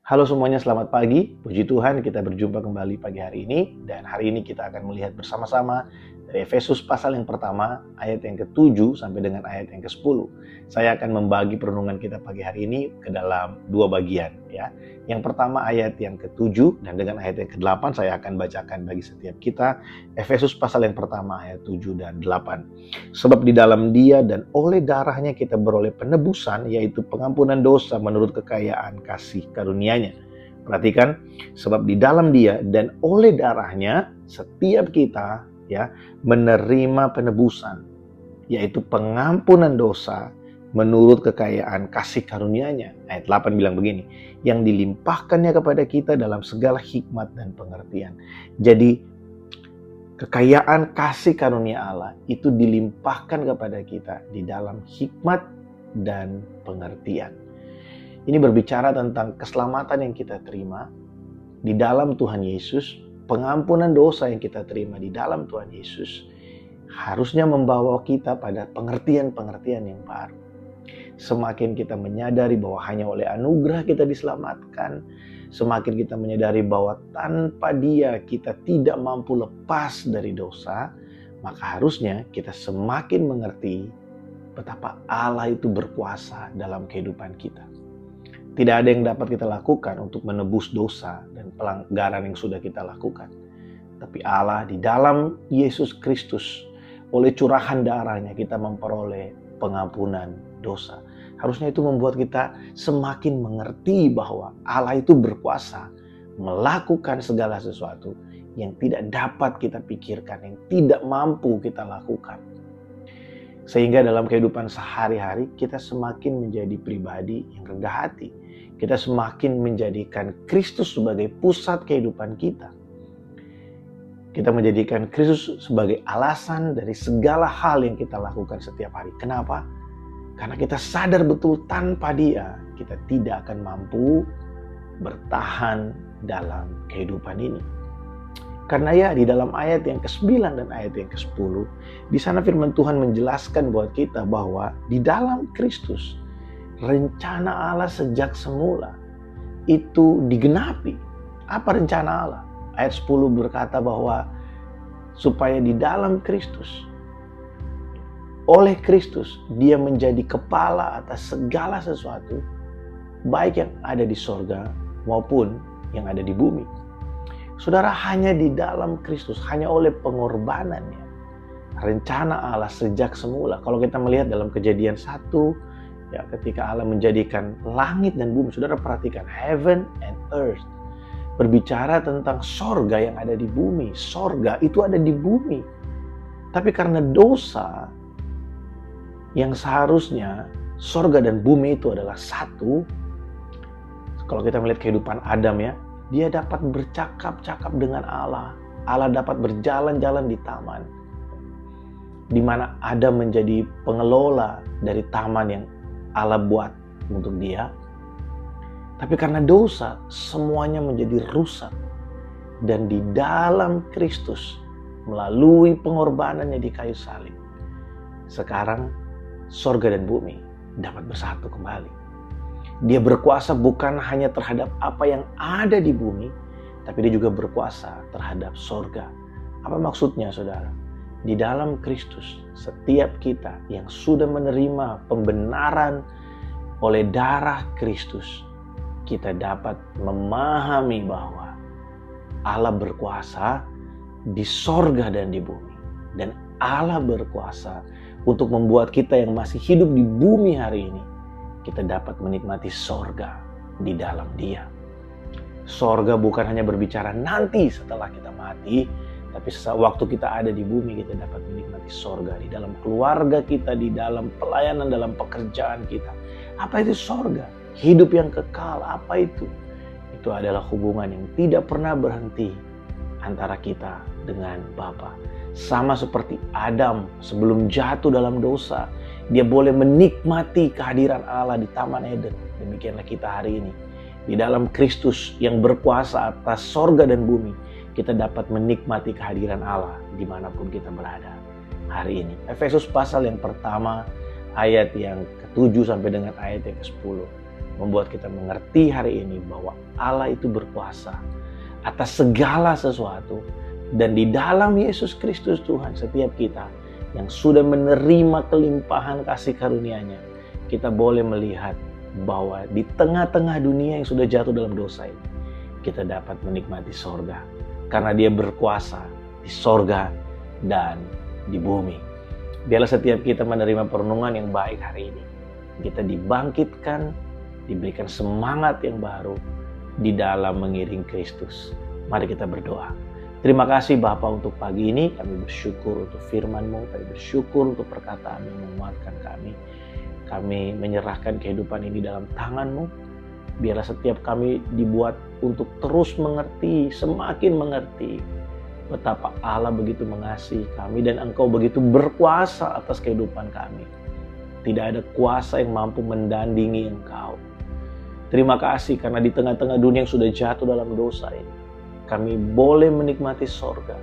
Halo semuanya, selamat pagi. Puji Tuhan kita berjumpa kembali pagi hari ini. Dan hari ini kita akan melihat bersama-sama dari Efesus pasal yang pertama, ayat yang ke-7 sampai dengan ayat yang ke-10. Saya akan membagi perenungan kita pagi hari ini ke dalam dua bagian, ya. Yang pertama ayat yang ke-7 dan dengan ayat yang ke-8 saya akan bacakan bagi setiap kita Efesus pasal yang pertama ayat 7 dan 8. Sebab di dalam Dia dan oleh darahnya kita beroleh penebusan, yaitu pengampunan dosa menurut kekayaan kasih karunia-Nya. Perhatikan, sebab di dalam Dia dan oleh darahnya setiap kita menerima penebusan, yaitu pengampunan dosa menurut kekayaan kasih karunia-Nya. Ayat 8 bilang begini, yang dilimpahkannya kepada kita dalam segala hikmat dan pengertian. Jadi kekayaan kasih karunia Allah itu dilimpahkan kepada kita di dalam hikmat dan pengertian. Ini berbicara tentang keselamatan yang kita terima di dalam Tuhan Yesus, pengampunan dosa yang kita terima di dalam Tuhan Yesus, harusnya membawa kita pada pengertian-pengertian yang baru. Semakin kita menyadari bahwa hanya oleh anugerah kita diselamatkan, semakin kita menyadari bahwa tanpa Dia kita tidak mampu lepas dari dosa, maka harusnya kita semakin mengerti betapa Allah itu berkuasa dalam kehidupan kita. Tidak ada yang dapat kita lakukan untuk menebus dosa dan pelanggaran yang sudah kita lakukan. Tapi Allah di dalam Yesus Kristus, oleh curahan darahnya kita memperoleh pengampunan dosa. Harusnya itu membuat kita semakin mengerti bahwa Allah itu berkuasa melakukan segala sesuatu yang tidak dapat kita pikirkan, yang tidak mampu kita lakukan. Sehingga dalam kehidupan sehari-hari kita semakin menjadi pribadi yang rendah hati. Kita semakin menjadikan Kristus sebagai pusat kehidupan kita. Kita menjadikan Kristus sebagai alasan dari segala hal yang kita lakukan setiap hari. Kenapa? Karena kita sadar betul tanpa Dia kita tidak akan mampu bertahan dalam kehidupan ini. Karena ya di dalam ayat yang ke-9 dan ayat yang ke-10, di sana firman Tuhan menjelaskan buat kita bahwa di dalam Kristus rencana Allah sejak semula itu digenapi. Apa rencana Allah? Ayat 10 berkata bahwa supaya di dalam Kristus, oleh Kristus, Dia menjadi kepala atas segala sesuatu, baik yang ada di sorga maupun yang ada di bumi. Saudara, hanya di dalam Kristus, hanya oleh pengorbanannya, rencana Allah sejak semula. Kalau kita melihat dalam Kejadian 1, ketika Allah menjadikan langit dan bumi, saudara perhatikan, heaven and earth. Berbicara tentang sorga yang ada di bumi. Sorga itu ada di bumi. Tapi karena dosa, yang seharusnya sorga dan bumi itu adalah satu. Kalau kita melihat kehidupan Adam dia dapat bercakap-cakap dengan Allah. Allah dapat berjalan-jalan di taman, di mana Adam menjadi pengelola dari taman yang Allah buat untuk dia. Tapi karena dosa, semuanya menjadi rusak. Dan di dalam Kristus, melalui pengorbanannya di kayu salib, sekarang sorga dan bumi dapat bersatu kembali. Dia berkuasa bukan hanya terhadap apa yang ada di bumi, tapi Dia juga berkuasa terhadap sorga. Apa maksudnya, saudara? Di dalam Kristus, setiap kita yang sudah menerima pembenaran oleh darah Kristus, kita dapat memahami bahwa Allah berkuasa di sorga dan di bumi. Dan Allah berkuasa untuk membuat kita yang masih hidup di bumi hari ini, kita dapat menikmati sorga di dalam Dia. Sorga bukan hanya berbicara nanti setelah kita mati, tapi waktu kita ada di bumi kita dapat menikmati sorga di dalam keluarga kita, di dalam pelayanan, dalam pekerjaan kita. Apa itu sorga? Hidup yang kekal. Apa itu? Itu adalah hubungan yang tidak pernah berhenti antara kita dengan Bapa. Sama seperti Adam sebelum jatuh dalam dosa, dia boleh menikmati kehadiran Allah di Taman Eden. Demikianlah kita hari ini. Di dalam Kristus yang berkuasa atas sorga dan bumi, kita dapat menikmati kehadiran Allah dimanapun kita berada hari ini. Efesus pasal yang pertama, ayat yang ke-7 sampai dengan ayat yang ke-10. membuat kita mengerti hari ini bahwa Allah itu berkuasa atas segala sesuatu. Dan di dalam Yesus Kristus Tuhan, setiap kita yang sudah menerima kelimpahan kasih karunia-Nya, kita boleh melihat bahwa di tengah-tengah dunia yang sudah jatuh dalam dosa ini, kita dapat menikmati sorga. Karena Dia berkuasa di sorga dan di bumi. Biarlah setiap kita menerima perenungan yang baik hari ini. Kita dibangkitkan, diberikan semangat yang baru di dalam mengiring Kristus. Mari kita berdoa. Terima kasih Bapa untuk pagi ini. Kami bersyukur untuk firman-Mu. Kami bersyukur untuk perkataan yang menguatkan kami. Kami menyerahkan kehidupan ini dalam tangan-Mu. Biarlah setiap kami dibuat untuk terus mengerti, semakin mengerti betapa Allah begitu mengasihi kami dan Engkau begitu berkuasa atas kehidupan kami. Tidak ada kuasa yang mampu mendandingi Engkau. Terima kasih karena di tengah-tengah dunia yang sudah jatuh dalam dosa ini, kami boleh menikmati sorga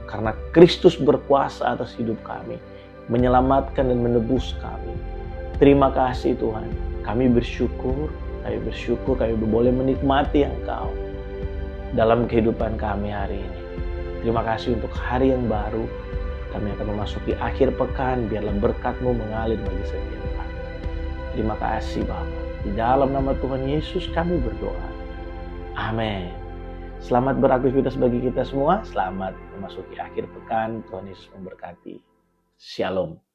karena Kristus berkuasa atas hidup kami, menyelamatkan dan menebus kami. Terima kasih Tuhan, kami bersyukur, kami boleh menikmati Engkau dalam kehidupan kami hari ini. Terima kasih untuk hari yang baru. Kami akan memasuki akhir pekan, biarlah berkat-Mu mengalir bagi setiap kami. Terima kasih Bapa. Di dalam nama Tuhan Yesus kami berdoa. Amin. Selamat beraktivitas bagi kita semua. Selamat memasuki akhir pekan. Tuhan Yesus memberkati. Shalom.